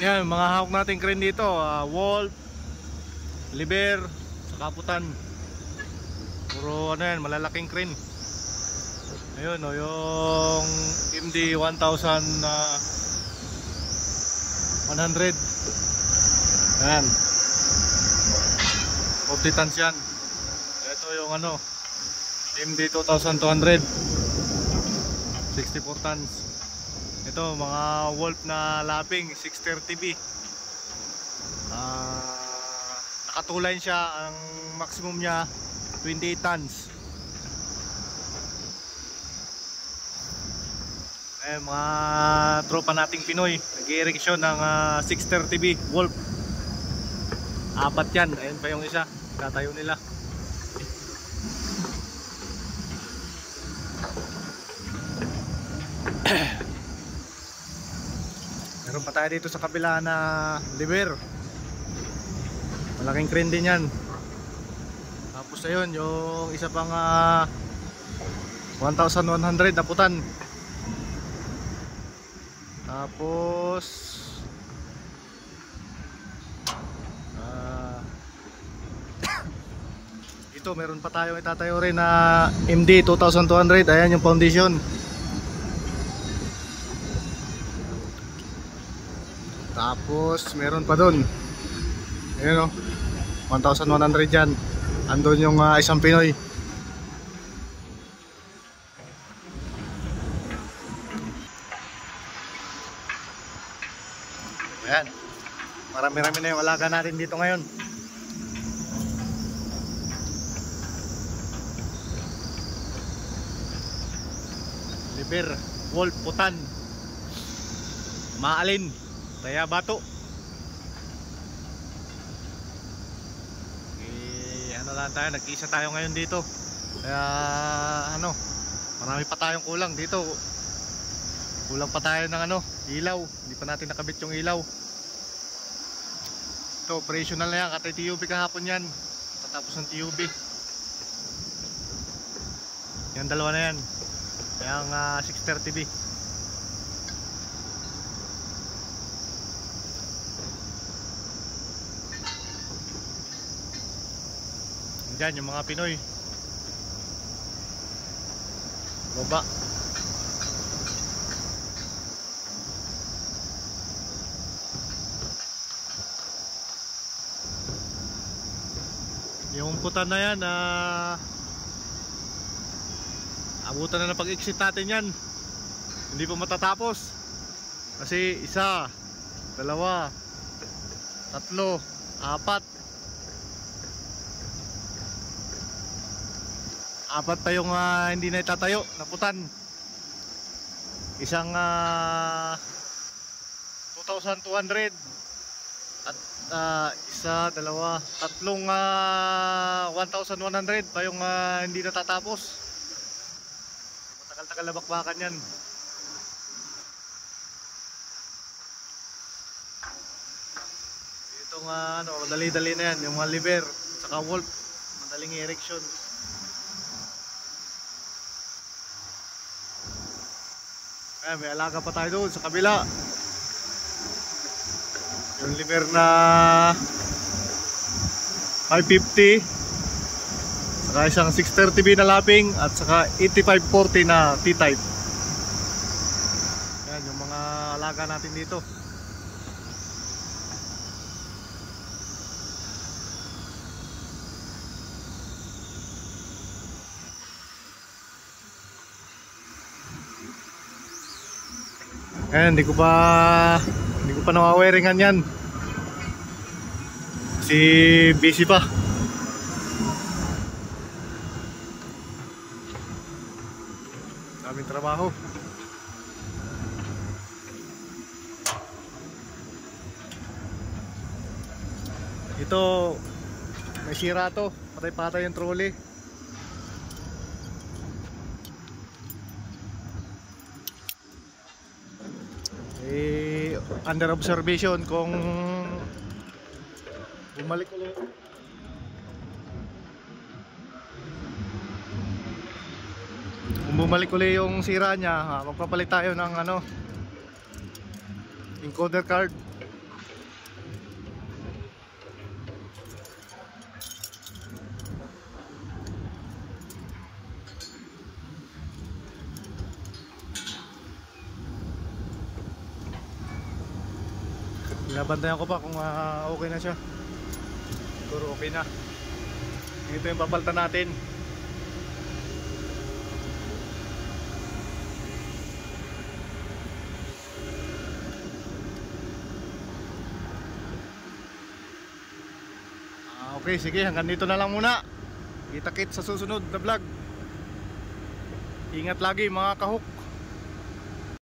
Yan, mga hawak nating crane dito, Wolf, Liber, sa Kaputan. Puro ano yan, malalaking crane. Ayun o, yung MD 1100. Ayan, 40 tons yan. Ito yung ano, MD 2200, 64 tons. Ito mga Wolf na laping 630B. Nakatulay siya, ang maximum niya 28 tons. Mga tropa nating Pinoy nag-i-ereksyon ng 630B Wolf. Apat yan, ayun pa yung isa, tatayo nila. Meron pa tayo dito sa kabila na Liber. Malaking crane din yan. Tapos ayun, yung isa pang 1100 na putan. Tapos ito meron pa tayong itatayo rin na MD 2200. Ayan yung foundation. Tapos meron pa doon. Ayan o, 1100 yan. Andun yung isang Pinoy. Ayan, marami-rami na yung alaga natin dito ngayon. Liber, Wolf, Putan, Maalin, Taya, Bato. Ano lang tayo, nag-isa tayo ngayon dito. Kaya ano, marami pa tayong kulang dito. Kulang pa tayo ng ano, ilaw. Hindi pa natin nakabit yung ilaw. Ito, operational na yan. Katay TUB kahapon yan. Tatapos ng TUB. Yan, dalawa na yan. Yung 630B. Diyan yung mga Pinoy. Baba. Yung putan na yan, abutan na ng pag-exit natin yan. Hindi pa matatapos. Kasi isa, dalawa, tatlo, apat. Apat pa yung hindi na itatayo na putan. Isang 2,200 at isa, dalawa, tatlong 1,100 pa yung hindi natatapos. Matagal-tagal na bakbakan yan. Itong ano, madali-dali na yan, yung mga Liber saka Wolf, madaling erection. May alaga pa tayo doon sa kabila. Yung Liber na 550, saka isang 630B na laping, at saka 8540 na T-type. Yan yung mga alaga natin dito. Ayan, hindi ko pa nawawiringan yan. Si busy pa. Daming trabaho. Ito, may sira to. Patay-patay yung trolley. Under observation kung bumalik ulit. Kung bumalik ulit yung sira niya, magpapalit tayo ng ano, encoder card. Binabantayan ko pa kung okay na siya. Siguro okay na. Ito yung papalitan natin. Okay, sige, hanggang dito na lang muna. Kita-kits sa susunod na vlog. Ingat lagi mga kahok.